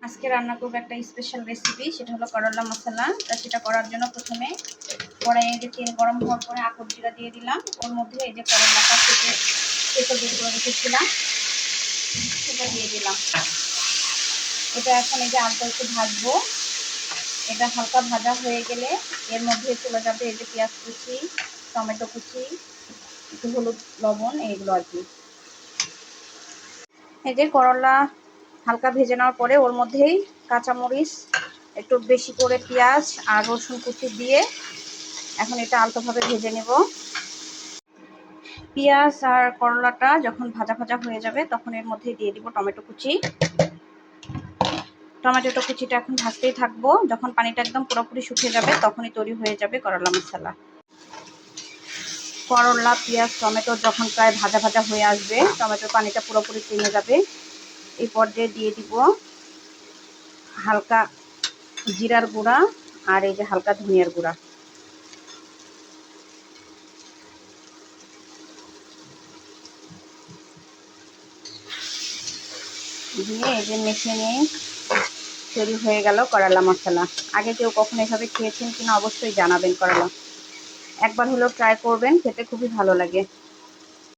আজকে রান্না করবো একটা স্পেশাল রেসিপি, সেটা হলো করলা মশলা। সেটা করার জন্য প্রথমে কড়াইয়ে যে তেল গরম হওয়ার পরে আকর জিরা দিয়ে দিলাম। ওর মধ্যে এই যে করলাটা কেটে বের করে রেখেছিলাম সেটা দিয়ে দিলাম। এটা এখন এই যে আলতো একটু ভাজবো। এটা হালকা ভাজা হয়ে গেলে এর মধ্যে চলে যাবে এই যে পেঁয়াজ কুচি, টমেটো কুচি, একটু হলুদ, লবণ, এইগুলো আর কি। এই যে করলা হালকা ভেজে নেওয়ার পরে ওর মধ্যেই কাঁচামরিচ, একটু বেশি করে পেঁয়াজ আর রসুন কুচি দিয়ে এখন এটা আলতোভাবে ভেজে নেব। পেঁয়াজ আর করলাটা যখন ভাজা ভাজা হয়ে যাবে তখন এর মধ্যে দিয়ে দিব টমেটো কুচি। টমেটো কুচিটা এখন ভাজতেই থাকবো। যখন পানিটা একদম পুরোপুরি শুকিয়ে যাবে তখনই তৈরি হয়ে যাবে করলা মশলা। করলা, পেঁয়াজ, টমেটো যখন প্রায় ভাজা ভাজা হয়ে আসবে, টমেটোর পানিটা পুরোপুরি কমে যাবে, এই পর্যায়ে দিয়ে দিব হালকা জিরার গুঁড়া আর এই যে হালকা ধনিয়ার গুঁড়া। দিয়ে এই যে মেখে নিয়ে তৈরি হয়ে গেল করলা মশলা। আগে কেউ কখনো এভাবে খেয়েছেন কিনা অবশ্যই জানাবেন। করলা একবার হলেও ট্রাই করবেন, খেতে খুবই ভালো লাগে।